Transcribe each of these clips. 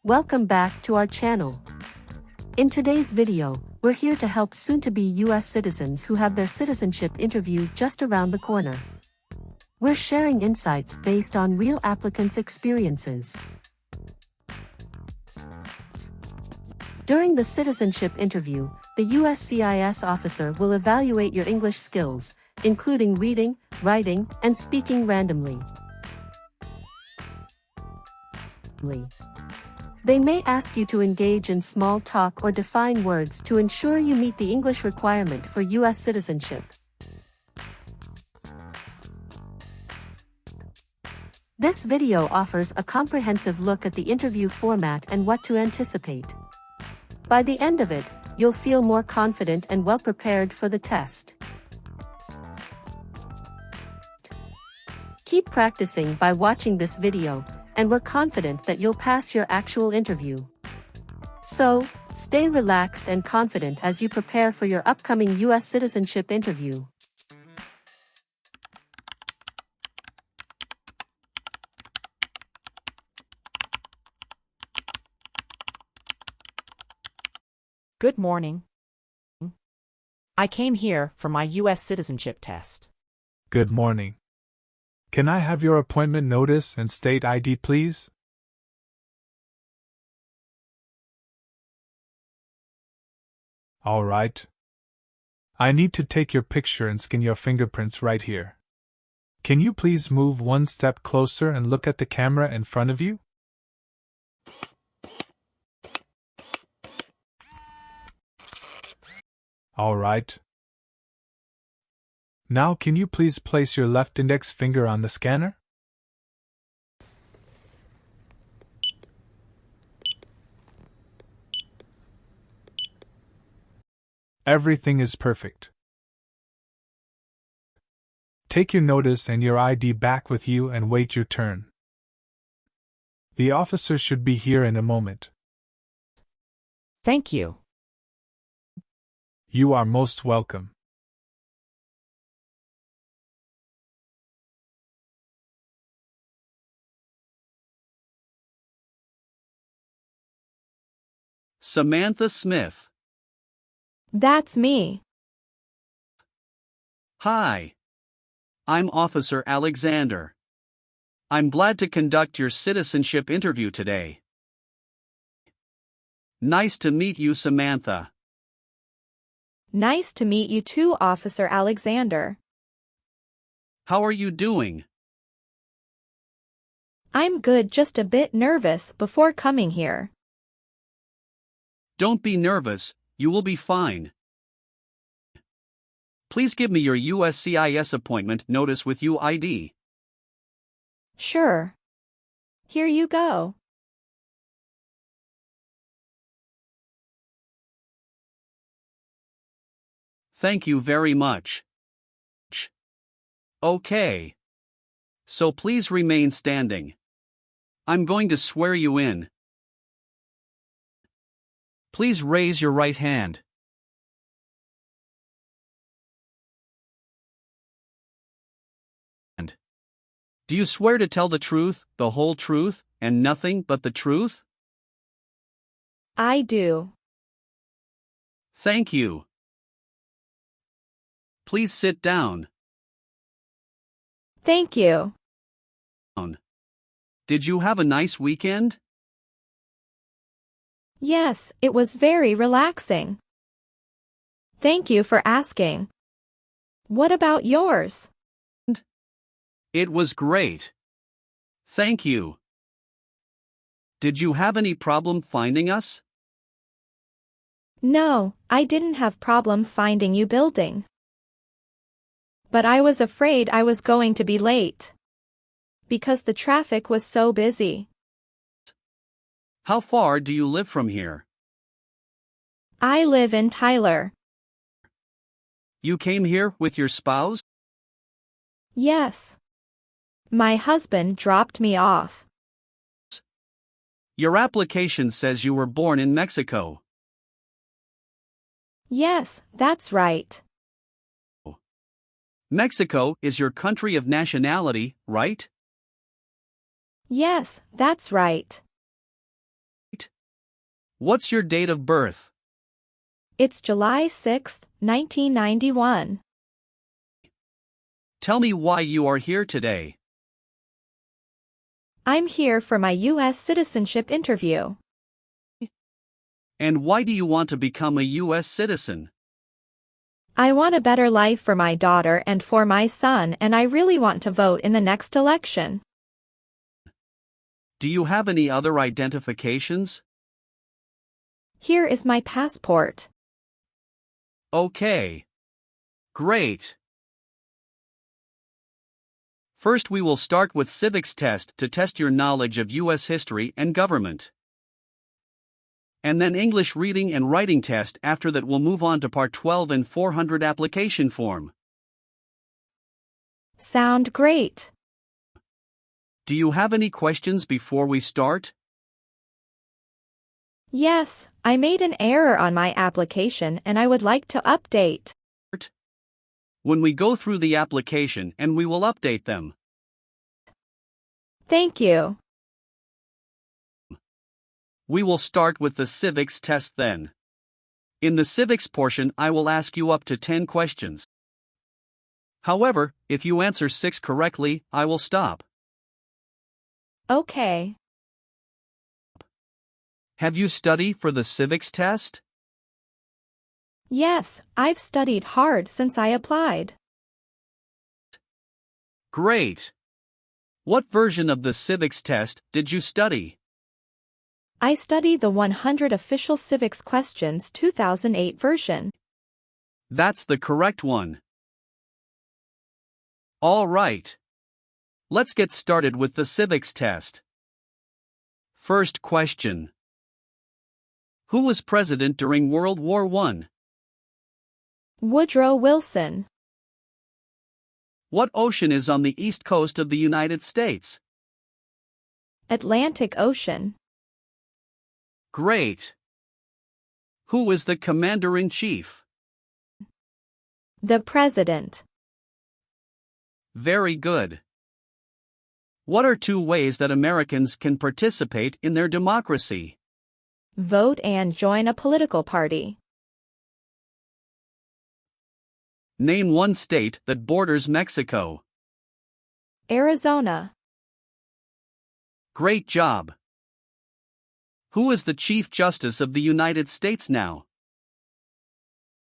Welcome back to our channel. In today's video, we're here to help soon-to-be US citizens who have their citizenship interview just around the corner. We're sharing insights based on real applicants' experiences. During the citizenship interview, the USCIS officer will evaluate your English skills, including reading, writing, and speaking randomly. They may ask you to engage in small talk or define words to ensure you meet the English requirement for US citizenship. This video offers a comprehensive look at the interview format and what to anticipate. By the end of it, you'll feel more confident and well prepared for the test. Keep practicing by watching this video, and we're confident that you'll pass your actual interview. So, stay relaxed and confident as you prepare for your upcoming US citizenship interview. Good morning. I came here for my U.S. citizenship test. Good morning. Can I have your appointment notice and state ID, please? All right. I need to take your picture and scan your fingerprints right here. Can you please move one step closer and look at the camera in front of you? All right. Now can you please place your left index finger on the scanner? Everything is perfect. Take your notice and your ID back with you and wait your turn. The officer should be here in a moment. Thank you. You are most welcome. Samantha Smith. That's me. Hi. I'm Officer Alexander. I'm glad to conduct your citizenship interview today. Nice to meet you, Samantha. Nice to meet you too, Officer Alexander. How are you doing? I'm good, just a bit nervous before coming here. Don't be nervous, you will be fine. Please give me your USCIS appointment notice with UID. Sure. Here you go. Thank you very much. Okay. So please remain standing. I'm going to swear you in. Please raise your right hand. Do you swear to tell the truth, the whole truth, and nothing but the truth? I do. Thank you. Please sit down. Thank you. Did you have a nice weekend? Yes, it was very relaxing. Thank you for asking. What about yours? It was great. Thank you. Did you have any problem finding us? No, I didn't have problem finding you building. But I was afraid I was going to be late. Because the traffic was so busy. How far do you live from here? I live in Tyler. You came here with your spouse? Yes. My husband dropped me off. Your application says you were born in Mexico. Yes, that's right. Mexico is your country of nationality, right? Yes, that's right. What's your date of birth? It's July 6, 1991. Tell me why you are here today. I'm here for my US Citizenship Interview. And why do you want to become a US citizen? I want a better life for my daughter and for my son, and I really want to vote in the next election. Do you have any other identifications? Here is my passport. Okay. Great. First we will start with civics test to test your knowledge of US history and government. And then English reading and writing test. After that we'll move on to part 12 and N400 application form. Sound great. Do you have any questions before we start? Yes, I made an error on my application and I would like to update. When we go through the application and we will update them. Thank you. We will start with the civics test then. In the civics portion I will ask you up to 10 questions. However, if you answer 6 correctly, I will stop. Okay. Have you studied for the civics test? Yes, I've studied hard since I applied. Great! What version of the civics test did you study? I studied the 100 Official Civics Questions 2008 version. That's the correct one. All right. Let's get started with the civics test. First question. Who was president during World War I? Woodrow Wilson. What ocean is on the east coast of the United States? Atlantic Ocean. Great. Who is the commander-in-chief? The President. Very good. What are 2 ways that Americans can participate in their democracy? Vote and join a political party. Name 1 state that borders Mexico. Arizona. Great job. Who is the Chief Justice of the United States now?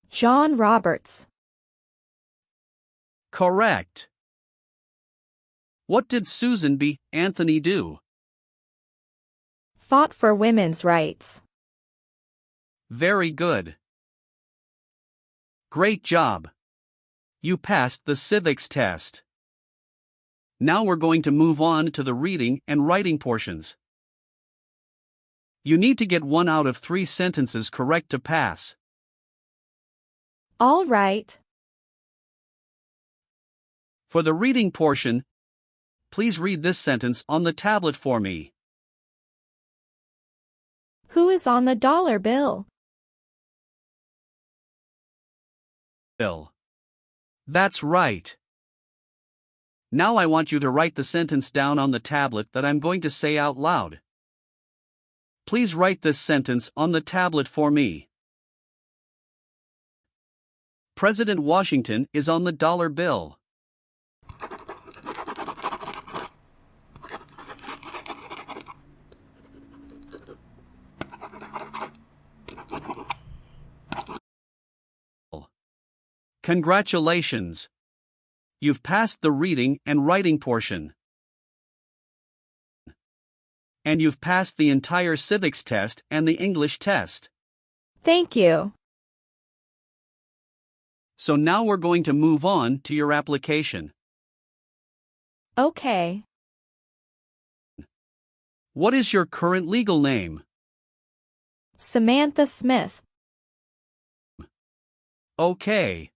John Roberts. Correct. What did Susan B. Anthony do? Fought for women's rights. Very good. Great job. You passed the civics test. Now we're going to move on to the reading and writing portions. You need to get 1 out of 3 sentences correct to pass. All right. For the reading portion, please read this sentence on the tablet for me. Who is on the dollar bill? Bill. That's right. Now I want you to write the sentence down on the tablet that I'm going to say out loud. Please write this sentence on the tablet for me. President Washington is on the dollar bill. Congratulations! You've passed the reading and writing portion. And you've passed the entire civics test and the English test. Thank you. So now we're going to move on to your application. Okay. What is your current legal name? Samantha Smith. Okay.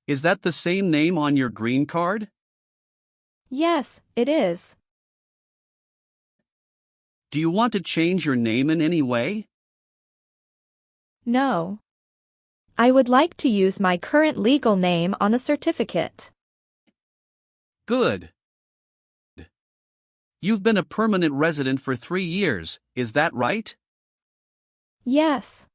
Is that the same name on your green card? Yes, it is. Do you want to change your name in any way? No. I would like to use my current legal name on a certificate. Good. You've been a permanent resident for 3 years, is that right? Yes.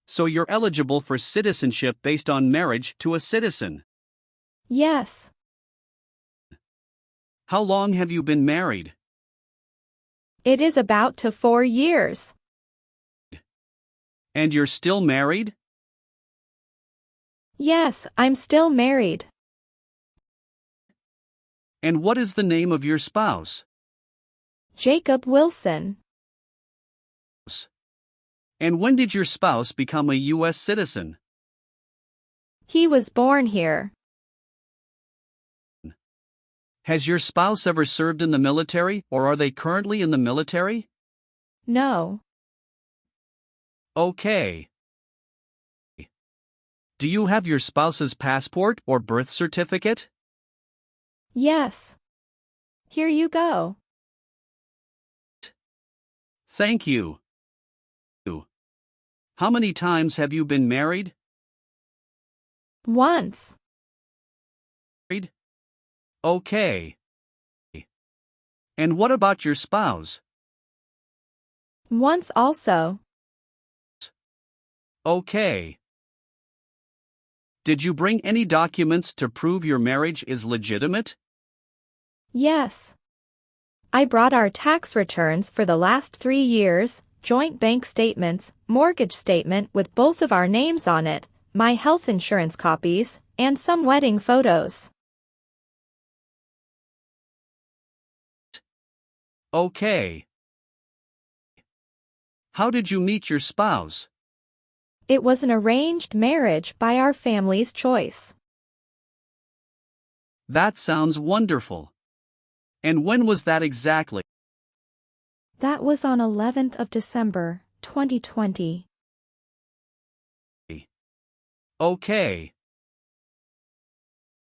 So you're eligible for citizenship based on marriage to a citizen. Yes. How long have you been married? It is about to 4 years. And you're still married? Yes, I'm still married. And what is the name of your spouse? Jacob Wilson. And when did your spouse become a US citizen? He was born here. Has your spouse ever served in the military, or are they currently in the military? No. Okay. Do you have your spouse's passport or birth certificate? Yes. Here you go. Thank you. How many times have you been married? Once. Okay. And what about your spouse? Once also. Okay. Did you bring any documents to prove your marriage is legitimate? Yes. I brought our tax returns for the last 3 years, joint bank statements, mortgage statement with both of our names on it, my health insurance copies, and some wedding photos. Okay. How did you meet your spouse? It was an arranged marriage by our family's choice. That sounds wonderful. And when was that exactly? That was on 11th of December, 2020. Okay.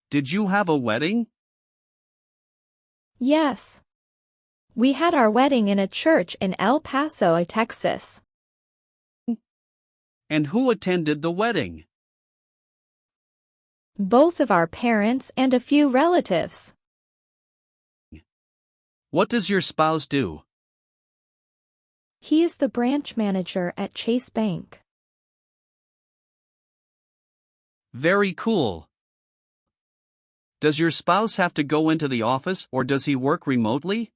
Did you have a wedding? Yes. We had our wedding in a church in El Paso, Texas. And who attended the wedding? Both of our parents and a few relatives. What does your spouse do? He is the branch manager at Chase Bank. Very cool. Does your spouse have to go into the office or does he work remotely?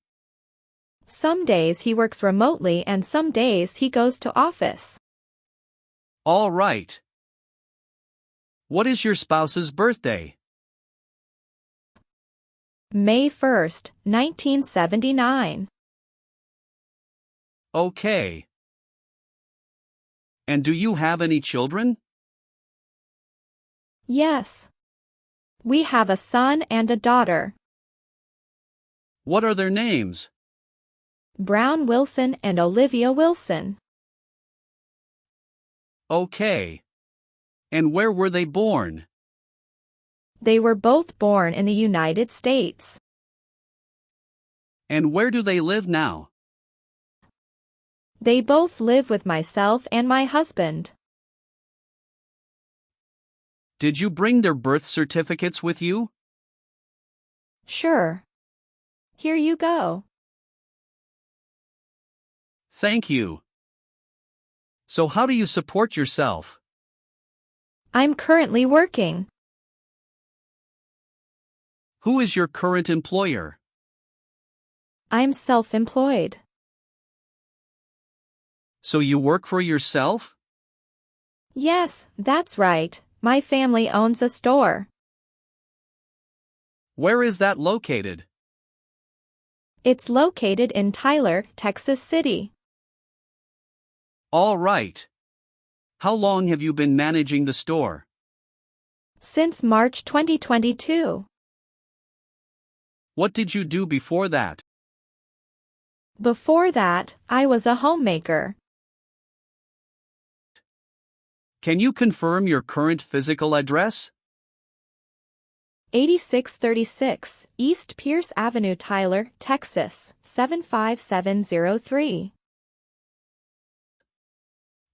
Some days he works remotely and some days he goes to office. All right. What is your spouse's birthday? May 1st, 1979. Okay. And do you have any children? Yes. We have a son and a daughter. What are their names? Brown Wilson and Olivia Wilson. Okay. And where were they born? They were both born in the United States. And where do they live now? They both live with myself and my husband. Did you bring their birth certificates with you? Sure. Here you go. Thank you. So how do you support yourself? I'm currently working. Who is your current employer? I'm self-employed. So you work for yourself? Yes, that's right. My family owns a store. Where is that located? It's located in Tyler, Texas City. All right. How long have you been managing the store? Since March 2022. What did you do before that? Before that, I was a homemaker. Can you confirm your current physical address? 8636 East Pierce Avenue, Tyler, Texas, 75703.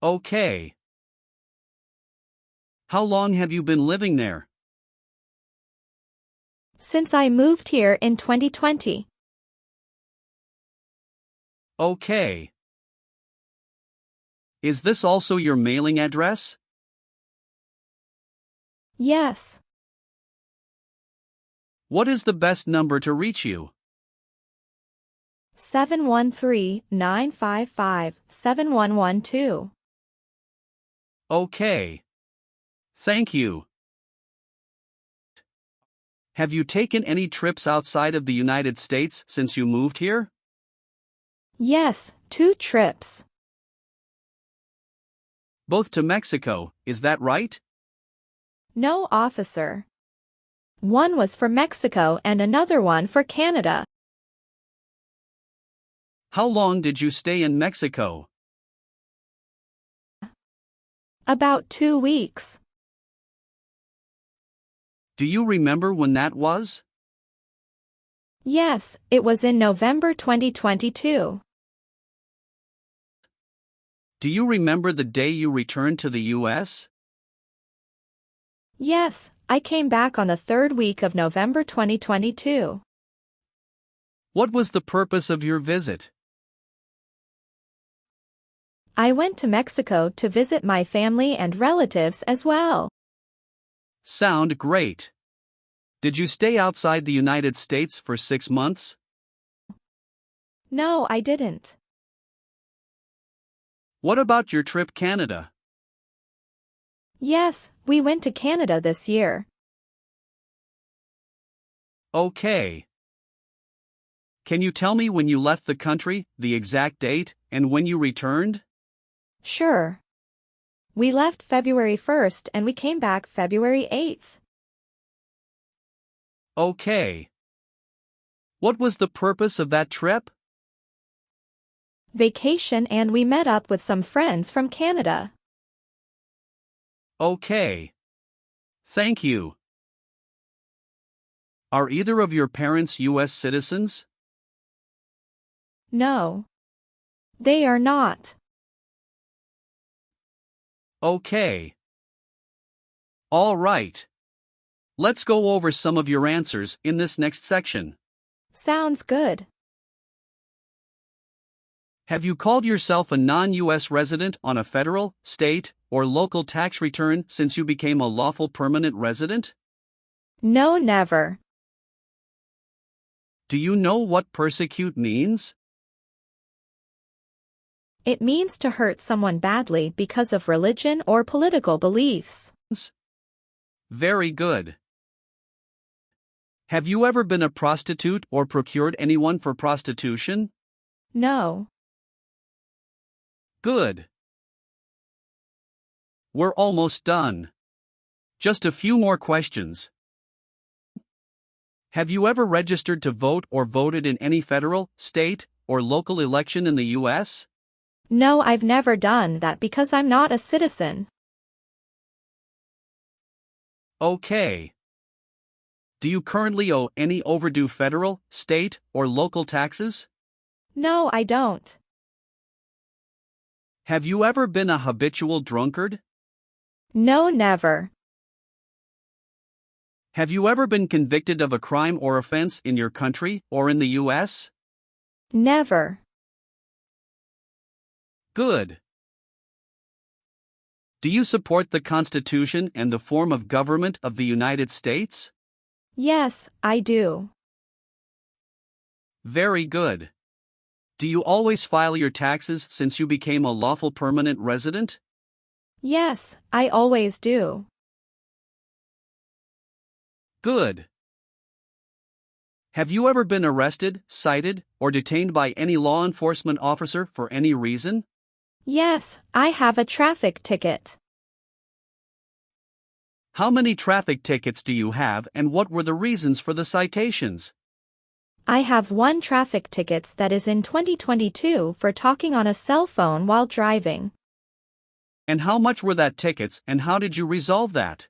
Okay. How long have you been living there? Since I moved here in 2020. Okay. Is this also your mailing address? Yes. What is the best number to reach you? 713-955-7112. Okay. Thank you. Have you taken any trips outside of the United States since you moved here? Yes, 2 trips. Both to Mexico, is that right? No, officer. One was for Mexico and another one for Canada. How long did you stay in Mexico? About 2 weeks. Do you remember when that was? Yes, it was in November 2022. Do you remember the day you returned to the U.S.? Yes, I came back on the 3rd week of November 2022. What was the purpose of your visit? I went to Mexico to visit my family and relatives as well. Sound great. Did you stay outside the United States for 6 months? No, I didn't. What about your trip Canada? Yes, we went to Canada this year. Okay. Can you tell me when you left the country, the exact date, and when you returned? Sure. We left February 1st and we came back February 8th. Okay. What was the purpose of that trip? Vacation, and we met up with some friends from Canada. Okay. Thank you. Are either of your parents U.S. citizens? No. They are not. Okay. All right. Let's go over some of your answers in this next section. Sounds good. Have you called yourself a non-U.S. resident on a federal, state, or local tax return since you became a lawful permanent resident? No, never. Do you know what persecute means? It means to hurt someone badly because of religion or political beliefs. Very good. Have you ever been a prostitute or procured anyone for prostitution? No. Good. We're almost done. Just a few more questions. Have you ever registered to vote or voted in any federal, state, or local election in the U.S.? No, I've never done that because I'm not a citizen. Okay. Do you currently owe any overdue federal, state, or local taxes? No, I don't. Have you ever been a habitual drunkard? No, never. Have you ever been convicted of a crime or offense in your country or in the U.S.? Never. Good. Do you support the Constitution and the form of government of the United States? Yes, I do. Very good. Do you always file your taxes since you became a lawful permanent resident? Yes, I always do. Good. Have you ever been arrested, cited, or detained by any law enforcement officer for any reason? Yes, I have a traffic ticket. How many traffic tickets do you have, and what were the reasons for the citations? I have 1 traffic ticket that is in 2022 for talking on a cell phone while driving. And how much were that tickets, and how did you resolve that?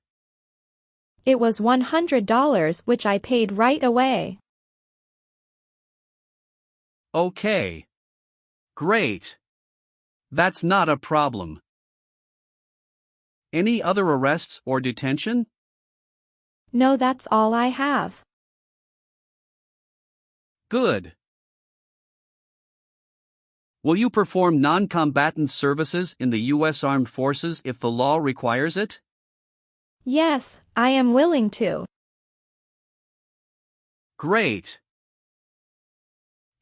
It was $100, which I paid right away. Okay. Great. That's not a problem. Any other arrests or detention? No, that's all I have. Good. Will you perform non-combatant services in the U.S. Armed Forces if the law requires it? Yes, I am willing to. Great.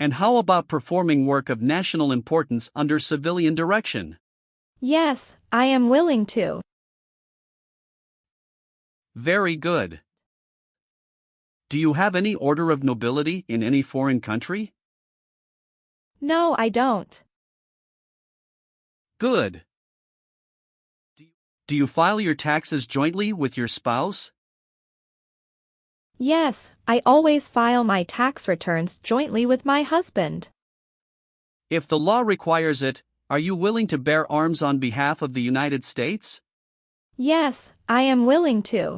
And how about performing work of national importance under civilian direction? Yes, I am willing to. Very good. Do you have any order of nobility in any foreign country? No, I don't. Good. Do you file your taxes jointly with your spouse? Yes, I always file my tax returns jointly with my husband. If the law requires it, are you willing to bear arms on behalf of the United States? Yes, I am willing to.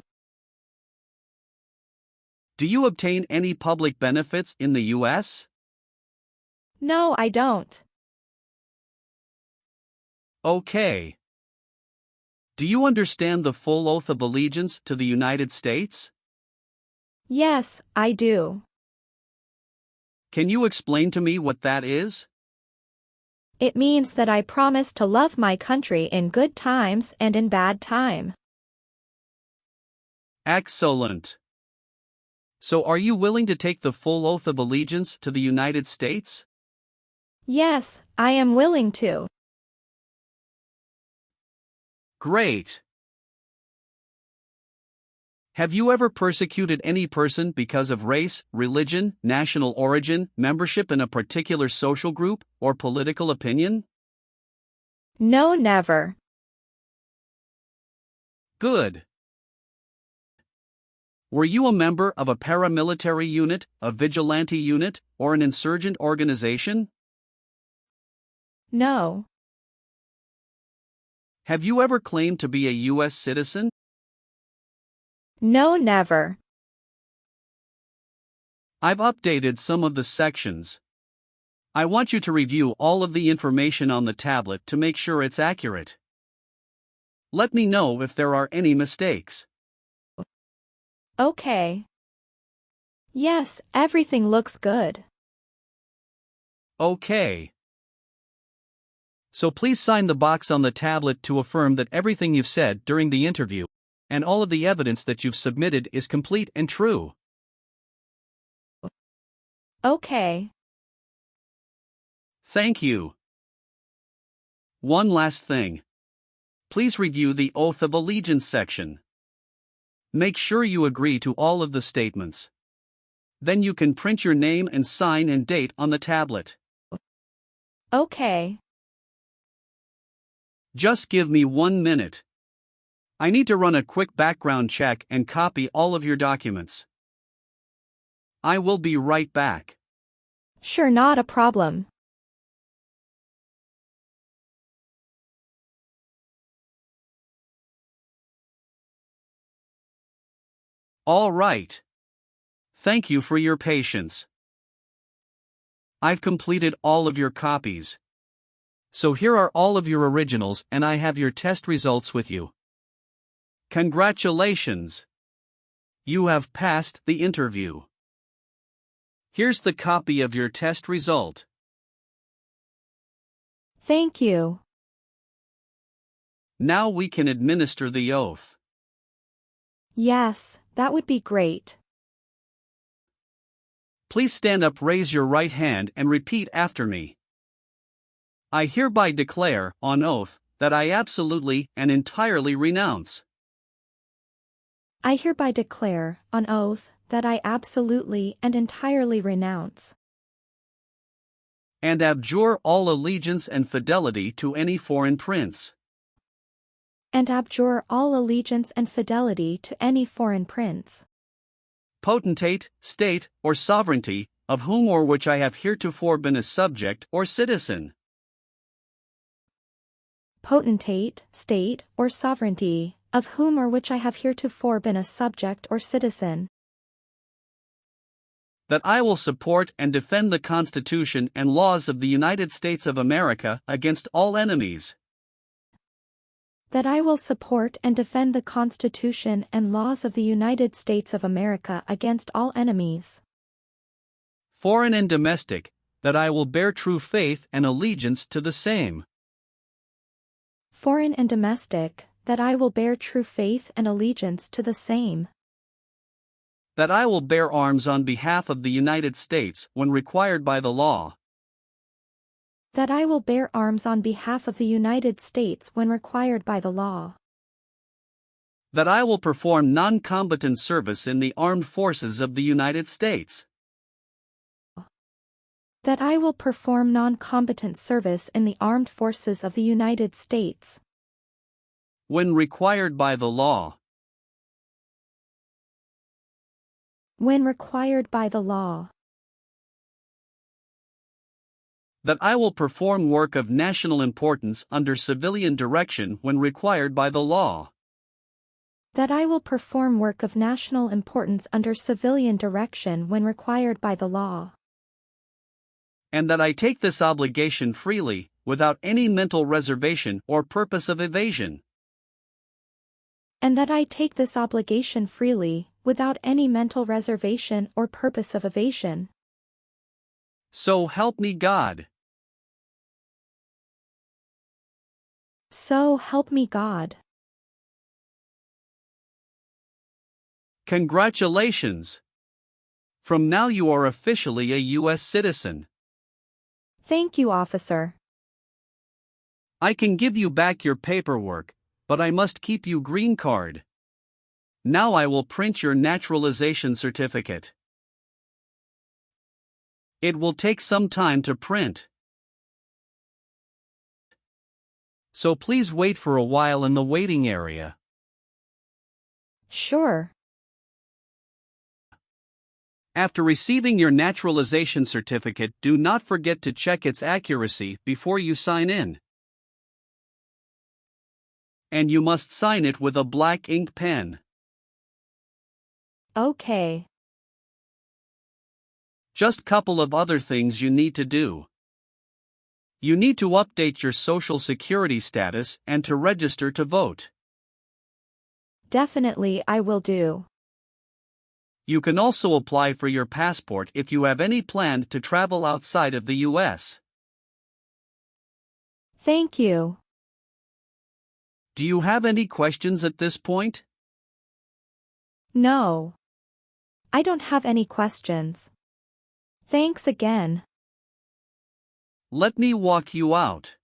Do you obtain any public benefits in the U.S.? No, I don't. Okay. Do you understand the full oath of allegiance to the United States? Yes, I do. Can you explain to me what that is? It means that I promise to love my country in good times and in bad time. Excellent. So are you willing to take the full oath of allegiance to the United States? Yes, I am willing to. Great. Have you ever persecuted any person because of race, religion, national origin, membership in a particular social group, or political opinion? No, never. Good. Were you a member of a paramilitary unit, a vigilante unit, or an insurgent organization? No. Have you ever claimed to be a U.S. citizen? No, never. I've updated some of the sections. I want you to review all of the information on the tablet to make sure it's accurate. Let me know if there are any mistakes. Okay. Yes, everything looks good. Okay. So please sign the box on the tablet to affirm that everything you've said during the interview and all of the evidence that you've submitted is complete and true. Okay. Thank you. One last thing. Please review the Oath of Allegiance section. Make sure you agree to all of the statements. Then you can print your name and sign and date on the tablet. Okay. Just give me 1 minute. I need to run a quick background check and copy all of your documents. I will be right back. Sure, not a problem. All right. Thank you for your patience. I've completed all of your copies. So here are all of your originals and I have your test results with you. Congratulations! You have passed the interview. Here's the copy of your test result. Thank you. Now we can administer the oath. Yes, that would be great. Please stand up, raise your right hand and repeat after me. I hereby declare, on oath, that I absolutely and entirely renounce. I hereby declare, on oath, that I absolutely and entirely renounce and abjure all allegiance and fidelity to any foreign prince, and abjure all allegiance and fidelity to any foreign prince, potentate, state, or sovereignty, of whom or which I have heretofore been a subject or citizen. Potentate, state, or sovereignty, of whom or which I have heretofore been a subject or citizen. That I will support and defend the Constitution and laws of the United States of America against all enemies. That I will support and defend the Constitution and laws of the United States of America against all enemies, foreign and domestic, That I will bear true faith and allegiance to the same. Foreign and domestic, that I will bear true faith and allegiance to the same. That I will bear arms on behalf of the United States when required by the law. That I will bear arms on behalf of the United States when required by the law. That I will perform non-combatant service in the armed forces of the United States. That I will perform non-combatant service in the armed forces of the United States. When required by the law. When required by the law. That I will perform work of national importance under civilian direction when required by the law. That I will perform work of national importance under civilian direction when required by the law. And that I take this obligation freely, without any mental reservation or purpose of evasion. And that I take this obligation freely, without any mental reservation or purpose of evasion. So help me God. So help me God. Congratulations! From now you are officially a U.S. citizen. Thank you, officer. I can give you back your paperwork, but I must keep you green card. Now I will print your naturalization certificate. It will take some time to print. So please wait for a while in the waiting area. Sure. After receiving your naturalization certificate, do not forget to check its accuracy before you sign in. And you must sign it with a black ink pen. Okay. Just couple of other things you need to do. You need to update your Social Security status and to register to vote. Definitely I will do. You can also apply for your passport if you have any plan to travel outside of the U.S. Thank you. Do you have any questions at this point? No. I don't have any questions. Thanks again. Let me walk you out.